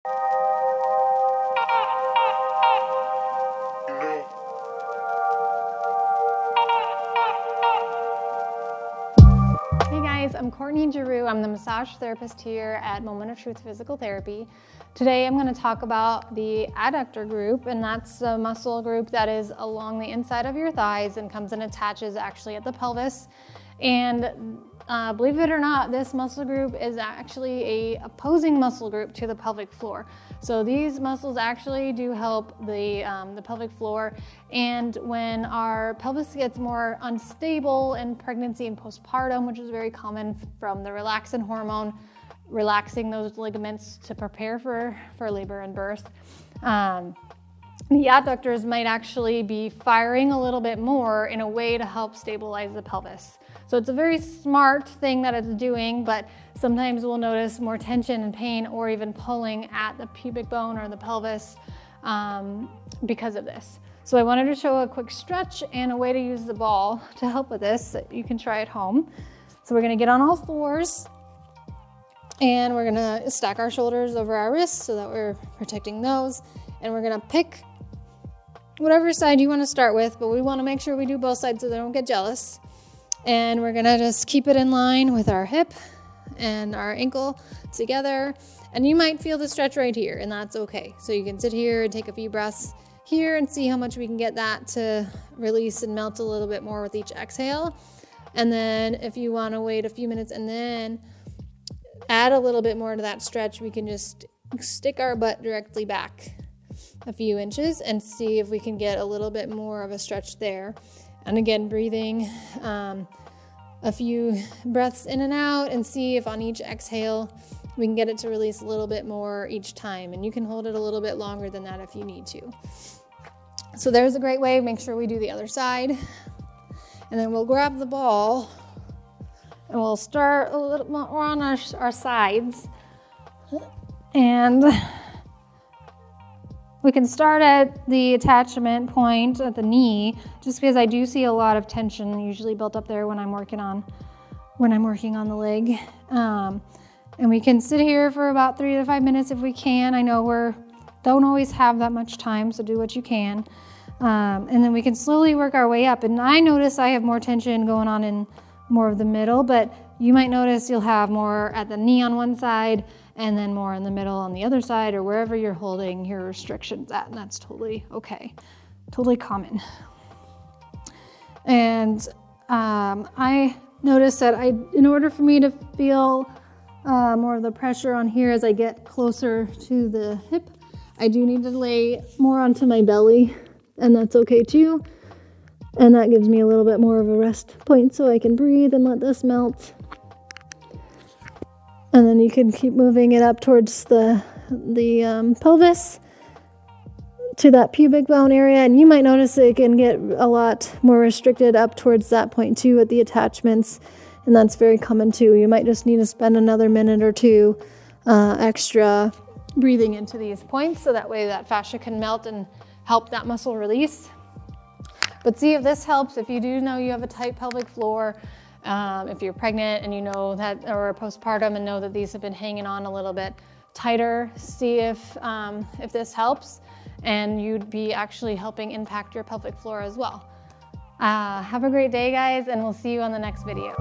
Hey guys, I'm Courtney Giroux. I'm the massage therapist here at Moment of Truth Physical Therapy. Today I'm going to talk about the adductor group, and that's a muscle group that is along the inside of your thighs and comes and attaches actually at the pelvis. And believe it or not, this muscle group is actually a opposing muscle group to the pelvic floor. So these muscles actually do help the pelvic floor. And when our pelvis gets more unstable in pregnancy and postpartum, which is very common from the relaxin hormone, relaxing those ligaments to prepare for labor and birth, the adductors might actually be firing a little bit more in a way to help stabilize the pelvis. So it's a very smart thing that it's doing, but sometimes we'll notice more tension and pain or even pulling at the pubic bone or the pelvis because of this. So I wanted to show a quick stretch and a way to use the ball to help with this that you can try at home. So we're gonna get on all fours and we're gonna stack our shoulders over our wrists so that we're protecting those. And we're gonna pick whatever side you wanna start with, but we wanna make sure we do both sides so they don't get jealous. And we're gonna just keep it in line with our hip and our ankle together. And you might feel the stretch right here, and that's okay. So you can sit here and take a few breaths here and see how much we can get that to release and melt a little bit more with each exhale. And then if you wanna wait a few minutes and then add a little bit more to that stretch, we can just stick our butt directly back a few inches and see if we can get a little bit more of a stretch there. And again, breathing a few breaths in and out and see if on each exhale we can get it to release a little bit more each time. And you can hold it a little bit longer than that if you need to. So there's a great way. Make sure we do the other side. And then we'll grab the ball and we'll start a little more on our sides. And we can start at the attachment point at the knee, just because I do see a lot of tension usually built up there when I'm working on the leg. And we can sit here for about 3 to 5 minutes if we can. I know we don't always have that much time, so do what you can. And then we can slowly work our way up. And I notice I have more tension going on in more of the middle, but you might notice you'll have more at the knee on one side and then more in the middle on the other side, or wherever you're holding your restrictions at, and that's totally okay, totally common. And I noticed that in order for me to feel more of the pressure on here as I get closer to the hip, I do need to lay more onto my belly, and that's okay too. And that gives me a little bit more of a rest point so I can breathe and let this melt. And then you can keep moving it up towards the pelvis to that pubic bone area. And you might notice it can get a lot more restricted up towards that point too at the attachments. And that's very common too. You might just need to spend another minute or two extra breathing into these points so that way that fascia can melt and help that muscle release. But see if this helps. If you do know you have a tight pelvic floor, if you're pregnant and you know that, or postpartum and know that these have been hanging on a little bit tighter, see if this helps, and you'd be actually helping impact your pelvic floor as well. Have a great day, guys, and we'll see you on the next video.